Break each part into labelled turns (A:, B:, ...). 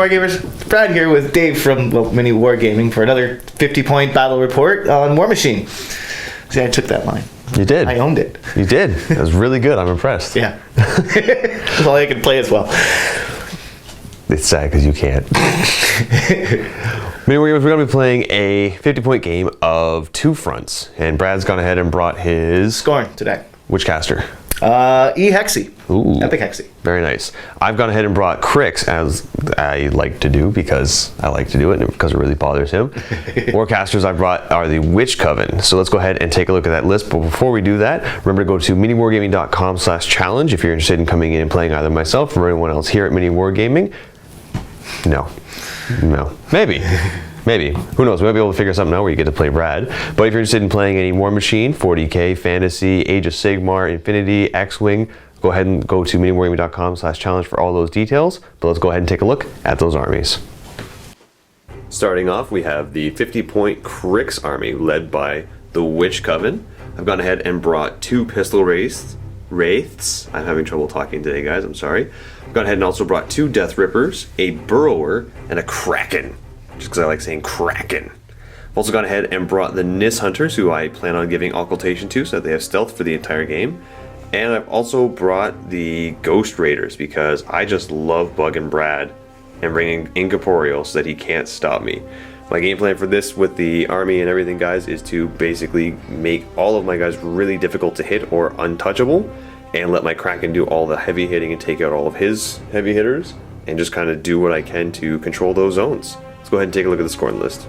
A: MiniWarGamers, Brad here with Dave from MiniWarGaming for another 50-point battle report on Warmachine. See, I took that line.
B: You did.
A: I owned it.
B: You did. That was really good. I'm impressed.
A: Yeah. That's all I could play as well.
B: It's sad because you can't. We're going to be playing a 50-point game of two fronts, and Brad's gone ahead and brought his
A: Skorne today.
B: Which caster?
A: E-Hexy.
B: Ooh.
A: Epic Hexy.
B: Very nice. I've gone ahead and brought Cryx, as I like to do because I like to do it and because it really bothers him. More casters I've brought are the Witch Coven. So let's go ahead and take a look at that list. But before we do that, remember to go to miniwargaming.com/challenge if you're interested in coming in and playing either myself or anyone else here at MiniWarGaming. No. Maybe. Maybe. Who knows? We might be able to figure something out where you get to play Brad. But if you're interested in playing any Warmachine, 40k, Fantasy, Age of Sigmar, Infinity, X-Wing, go ahead and go to miniwargaming.com/challenge for all those details. But let's go ahead and take a look at those armies. Starting off, we have the 50-point Cryx army led by the Witch Coven. I've gone ahead and brought two pistol wraiths. I'm having trouble talking today, guys. I'm sorry. I've gone ahead and also brought two Death Rippers, a Burrower, and a Kraken. Just because I like saying Kraken. I've also gone ahead and brought the Nis Hunters, who I plan on giving occultation to so that they have stealth for the entire game. And I've also brought the Ghost Raiders because I just love bugging Brad and bringing Incorporeal so that he can't stop me. My game plan for this with the army and everything, guys, is to basically make all of my guys really difficult to hit or untouchable and let my Kraken do all the heavy hitting and take out all of his heavy hitters and just kind of do what I can to control those zones. Let's go ahead and take a look at the Skorne list.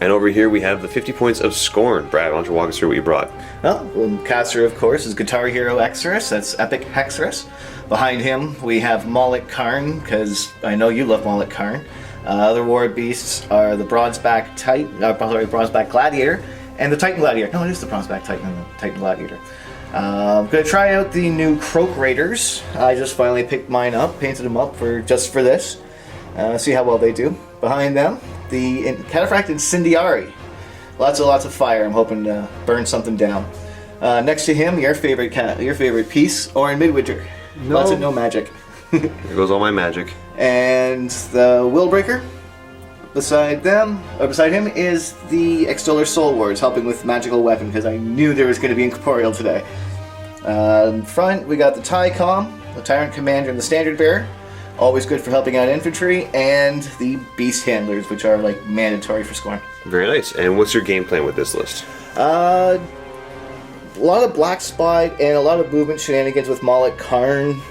B: And over here we have the 50 points of Skorne. Brad, why don't you walk us through what you brought?
A: Well, caster, of course, is Guitar Hero Exorus. That's Epic Hexorus. Behind him, we have Moloch Karn, because I know you love Moloch Karn. Other war beasts are the Bronzeback Bronzeback Gladiator and the Titan Gladiator. No, it is the Bronzeback Titan and the Titan Gladiator. I'm going to try out the new Croak Raiders. I just finally picked mine up, painted them up just for this. See how well they do. Behind them, the Cataphract Incendiary. Lots of fire. I'm hoping to burn something down. Next to him, your favorite piece, Orin Midwinter.
B: No.
A: Lots of no magic.
B: There goes all my magic.
A: And the Willbreaker. Beside him is the Extoller Soul Wards, helping with magical weapon because I knew there was going to be Incorporeal today. In front, we got the Tycom, the Tyrant Commander, and the Standard Bearer. Always good for helping out infantry, and the Beast Handlers, which are like mandatory for Skorne.
B: Very nice. And what's your game plan with this list?
A: A lot of Black Spot and a lot of movement shenanigans with Moloch Karn.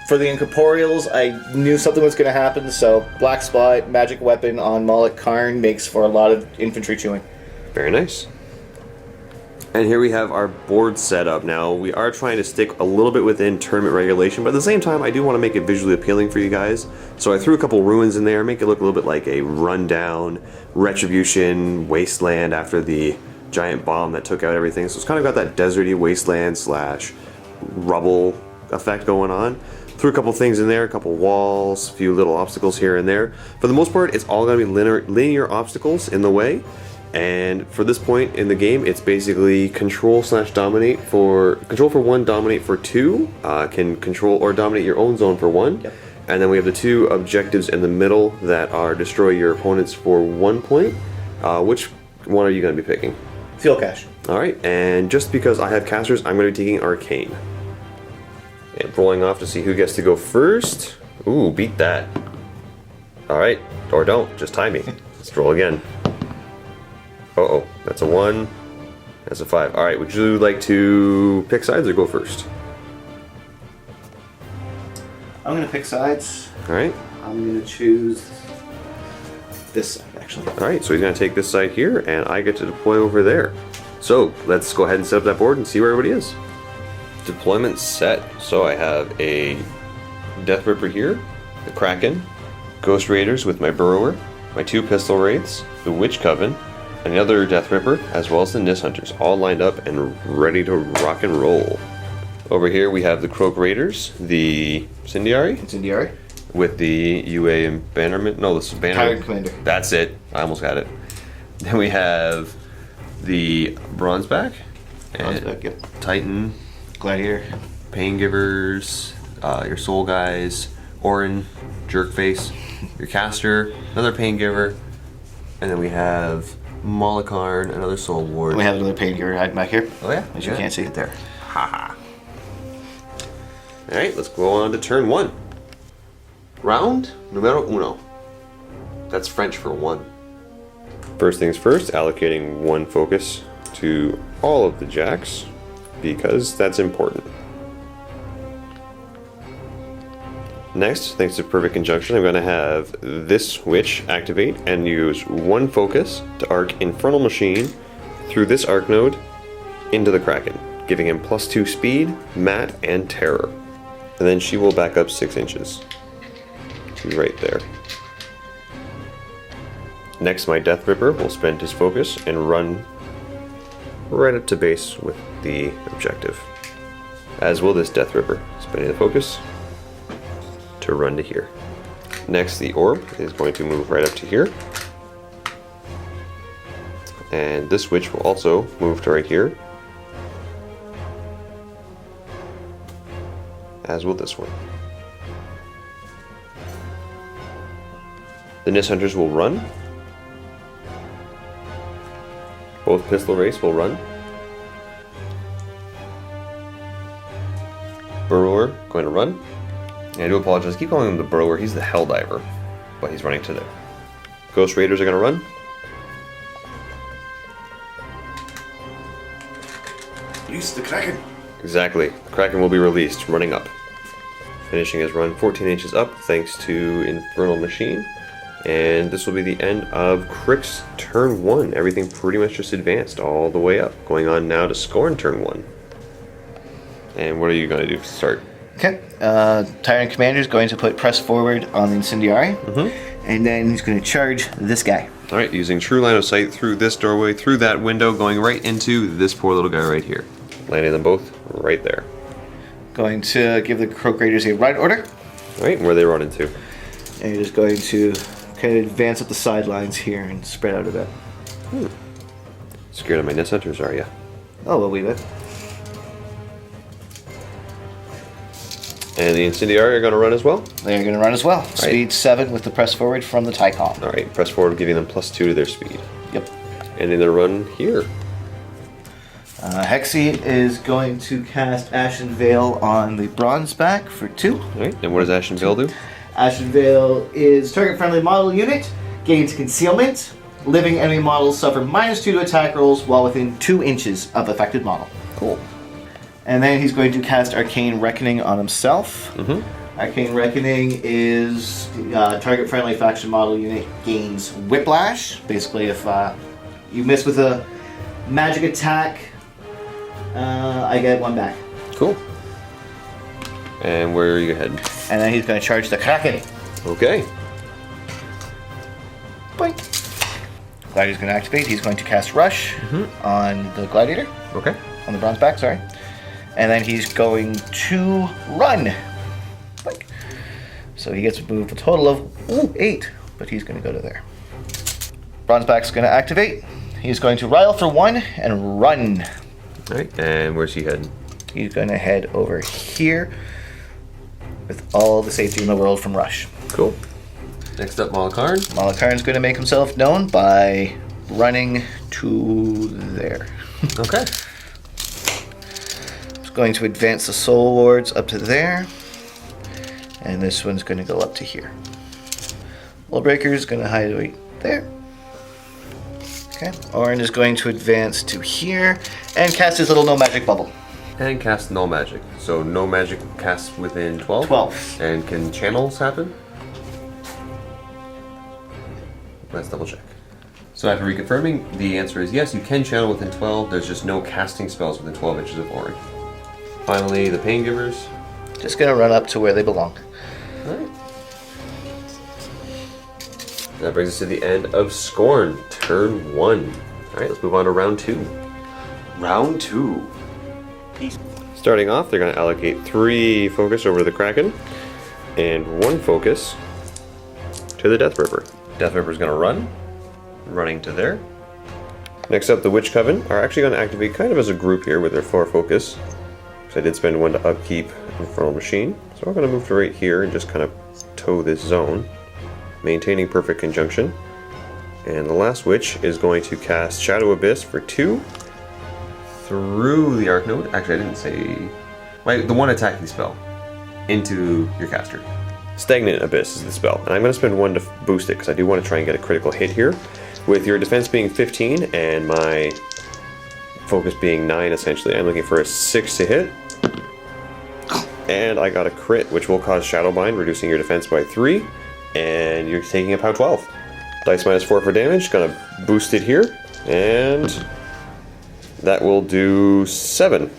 A: For the Incorporeals, I knew something was going to happen, so Black Spot, Magic Weapon on Moloch Karn makes for a lot of infantry chewing.
B: Very nice. And here we have our board set up. Now, we are trying to stick a little bit within tournament regulation, but at the same time, I do want to make it visually appealing for you guys. So I threw a couple ruins in there, make it look a little bit like a rundown Retribution wasteland after the giant bomb that took out everything. So it's kind of got that deserty wasteland / rubble effect going on. Threw a couple things in there, a couple walls, a few little obstacles here and there. For the most part, it's all going to be linear obstacles in the way. And for this point in the game, it's basically control/dominate for 1, dominate for 2. Can control or dominate your own zone for 1.
A: Yep.
B: And then we have the 2 objectives in the middle that are destroy your opponents for 1 point. Which one are you going to be picking?
A: Fuel Cache.
B: Alright, and just because I have casters, I'm going to be taking Arcane. And rolling off to see who gets to go first. Ooh, beat that. Alright, or don't, just tie me. Let's roll again. Uh-oh, that's a 1. That's a 5. Alright, would you like to pick sides or go first?
A: I'm going to pick sides.
B: Alright.
A: I'm going to choose this side, actually.
B: Alright, so he's going to take this side here, and I get to deploy over there. So, let's go ahead and set up that board and see where everybody is. Deployment set. So I have a Death Ripper here, the Kraken, Ghost Raiders with my Burrower, my 2 Pistol Wraiths, the Witch Coven, another Death Ripper, as well as the Nis Hunters, all lined up and ready to rock and roll. Over here we have the Croak Raiders, the Incendiary, with the UA and Bannerman. No, this is Bannerman.
A: Tyrant Commander.
B: That's it. I almost got it. Then we have the Bronzeback,
A: Yep.
B: Titan,
A: Gladiator,
B: Pain Givers, your Soul Guys, Orin, Jerkface, your caster, another Pain Giver, and then we have Molokarn, another Soul Ward.
A: We have another Pain Giver hiding back here.
B: Oh yeah?
A: As you can't see it there.
B: Haha. Alright, let's go on to turn 1. Round numero uno. That's French for 1. First things first, allocating 1 focus to all of the jacks, because that's important. Next, thanks to Perfect Conjunction, I'm going to have this witch activate and use 1 focus to arc Infernal Machine through this arc node into the Kraken, giving him +2 speed, mat, and terror. And then she will back up 6 inches to right there. Next, my Death Ripper will spend his focus and run right up to base with the objective. As will this Death Ripper, spending the focus to run to here. Next, the orb is going to move right up to here. And this witch will also move to right here. As will this one. The Nist Hunters will run. Both Pistol Race will run. Burrower going to run. And I do apologize, I keep calling him the Burrower, he's the Helldiver. But he's running to there. Ghost Raiders are going to run.
A: Release the Kraken.
B: Exactly. The Kraken will be released, running up. Finishing his run 14 inches up thanks to Infernal Machine. And this will be the end of Cryx turn 1. Everything pretty much just advanced all the way up. Going on now to Skorne turn 1. And what are you going to do to start?
A: Okay. Tyrant Commander is going to put press forward on the Incendiary. And then he's going to charge this guy.
B: Alright, using true line of sight through this doorway, through that window, going right into this poor little guy right here. Landing them both right there.
A: Going to give the Croak Raiders a ride order.
B: Alright, where they run into.
A: And you're just going to kind of advance up the sidelines here and spread out a bit.
B: Scared of my Nist Hunters, are ya?
A: Oh, a wee bit.
B: And the Incendiary are going to run as well?
A: They're going to run as well. Speed 7 with the press forward from the Tycon.
B: Alright, press forward, giving them +2 to their speed.
A: Yep.
B: And then they run here.
A: Hexy is going to cast Ashen Veil on the Bronze back for 2.
B: Alright, and what does Ashen Veil do?
A: Ashen Veil is target friendly model unit, gains concealment. Living enemy models suffer -2 to attack rolls while within 2 inches of affected model.
B: Cool.
A: And then he's going to cast Arcane Reckoning on himself. Arcane Reckoning is target friendly faction model unit gains Whiplash. Basically, if you miss with a magic attack, I get 1 back.
B: Cool. And where are you heading?
A: And then he's going to charge the Kraken.
B: Okay.
A: Boink. Gladiator's going to activate. He's going to cast Rush on the Gladiator.
B: Okay.
A: On the Bronze back, sorry. And then he's going to run. Boink. So he gets moved a total of 8, but he's going to go to there. Bronze back's going to activate. He's going to rile for 1 and run.
B: Alright, and where's he heading?
A: He's going to head over here with all the safety in the world from Rush.
B: Cool. Next up, Molokarn.
A: Molokarn's going to make himself known by running to there.
B: Okay.
A: He's going to advance the Soul Wards up to there. And this one's going to go up to here. Wallbreaker's going to hide right there. Okay. Orin is going to advance to here and cast his little no magic bubble.
B: And cast Null Magic. So no magic casts within 12?
A: 12.
B: And can channels happen? Let's double check. So after reconfirming, the answer is yes, you can channel within 12. There's just no casting spells within 12 inches of Orin. Finally, the Pain Givers.
A: Just going to run up to where they belong.
B: Alright. That brings us to the end of Skorne, turn 1. Alright, let's move on to round 2. Round 2. Starting off, they're going to allocate 3 focus over to the Kraken, and 1 focus to the Death Ripper. Death Ripper is going to run, running to there. Next up, the Witch Coven are actually going to activate kind of as a group here with their 4 focus. So I did spend 1 to upkeep Infernal Machine. So we're going to move to right here and just kind of tow this zone, maintaining perfect conjunction. And the last witch is going to cast Shadow Abyss for 2 through the Arc Node. Actually, I didn't say... the one attacking spell into your caster. Stagnant Abyss is the spell. And I'm going to spend 1 to boost it because I do want to try and get a critical hit here. With your defense being 15 and my focus being 9 essentially, I'm looking for a 6 to hit. And I got a crit, which will cause Shadowbind, reducing your defense by 3. And you're taking a POW 12. Dice minus 4 for damage, gonna boost it here. And that will do 7.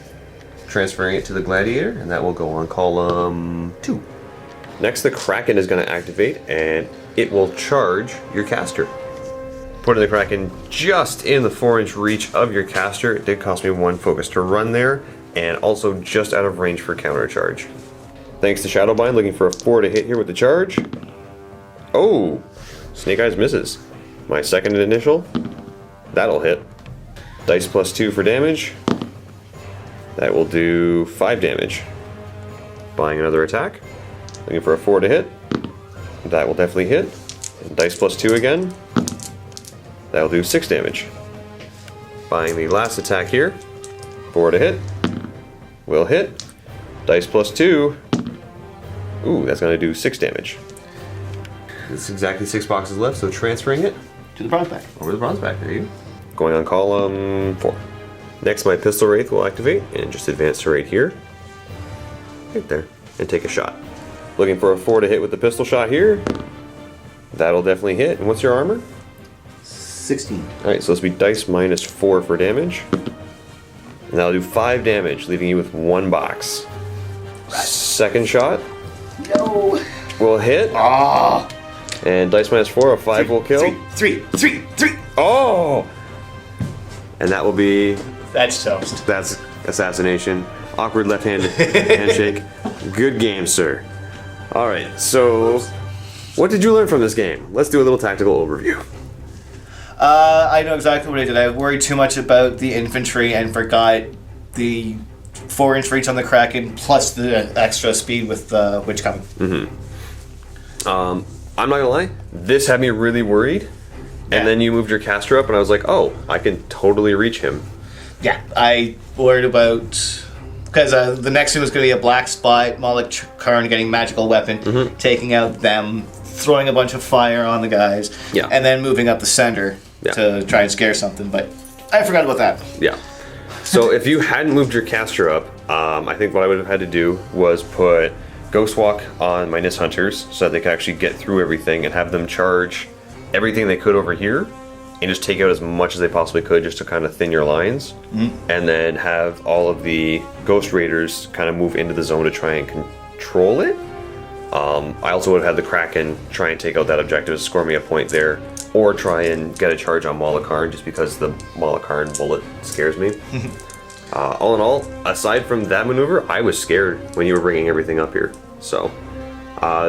B: Transferring it to the Gladiator, and that will go on column 2. Next, the Kraken is gonna activate, and it will charge your caster. Putting the Kraken just in the 4-inch reach of your caster. It did cost me 1 focus to run there, and also just out of range for counter charge. Thanks to Shadowbind, looking for a 4 to hit here with the charge. Oh, Snake Eyes misses. My second initial, that'll hit. Dice plus 2 for damage. That will do 5 damage. Buying another attack. Looking for a 4 to hit. That will definitely hit. And dice plus 2 again. That'll do 6 damage. Buying the last attack here. 4 to hit. Will hit. Dice plus 2. Ooh, that's going to do 6 damage. It's exactly 6 boxes left, so transferring it
A: To the bronze back.
B: over the bronze back. There you go. Going on column 4. Next, my Pistol Wraith will activate and just advance to right here. Right there. And take a shot. Looking for a 4 to hit with the pistol shot here. That'll definitely hit. And what's your armor?
A: 16.
B: Alright, so this will be dice minus 4 for damage. And that'll do 5 damage, leaving you with 1 box. Second shot.
A: No.
B: Will hit.
A: Ah.
B: And dice minus 4, a 5 will kill.
A: Three.
B: Oh! And that will be...
A: That's toast.
B: That's assassination. Awkward left-handed handshake. Good game, sir. Alright, so... What did you learn from this game? Let's do a little tactical overview.
A: I know exactly what I did. I worried too much about the infantry and forgot the 4-inch reach on the Kraken plus the extra speed with the Witch Coven.
B: I'm not gonna lie, this had me really worried.
A: Yeah.
B: And then you moved your caster up and I was like, oh, I can totally reach him.
A: Yeah, I worried about... Because the next one was going to be a black spot, Malik Karn getting magical weapon, taking out them, throwing a bunch of fire on the guys, and then moving up the center to try and scare something, but I forgot about that.
B: Yeah. So if you hadn't moved your caster up, I think what I would have had to do was put Ghost Walk on my Nis Hunters so that they could actually get through everything and have them charge everything they could over here and just take out as much as they possibly could just to kind of thin your lines. And then have all of the Ghost Raiders kind of move into the zone to try and control it. I also would have had the Kraken try and take out that objective, score me a point there, or try and get a charge on Malakarn just because the Malakarn bullet scares me. All in all, aside from that maneuver, I was scared when you were bringing everything up here. So,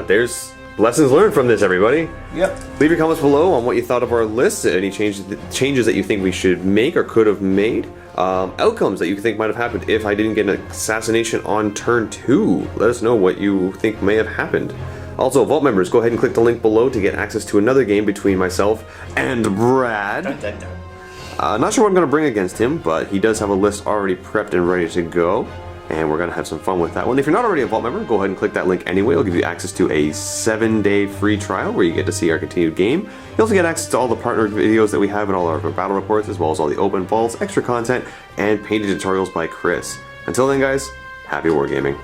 B: there's lessons learned from this, everybody.
A: Yep.
B: Leave your comments below on what you thought of our list, any changes that you think we should make or could have made, outcomes that you think might have happened if I didn't get an assassination on turn 2. Let us know what you think may have happened. Also, Vault members, go ahead and click the link below to get access to another game between myself and Brad.
A: Dun, dun, dun.
B: Not sure what I'm going to bring against him, but he does have a list already prepped and ready to go. And we're going to have some fun with that one. If you're not already a Vault member, go ahead and click that link anyway. It'll give you access to a 7-day free trial where you get to see our continued game. You also get access to all the partner videos that we have and all our battle reports, as well as all the open vaults, extra content, and painted tutorials by Chris. Until then, guys, happy wargaming.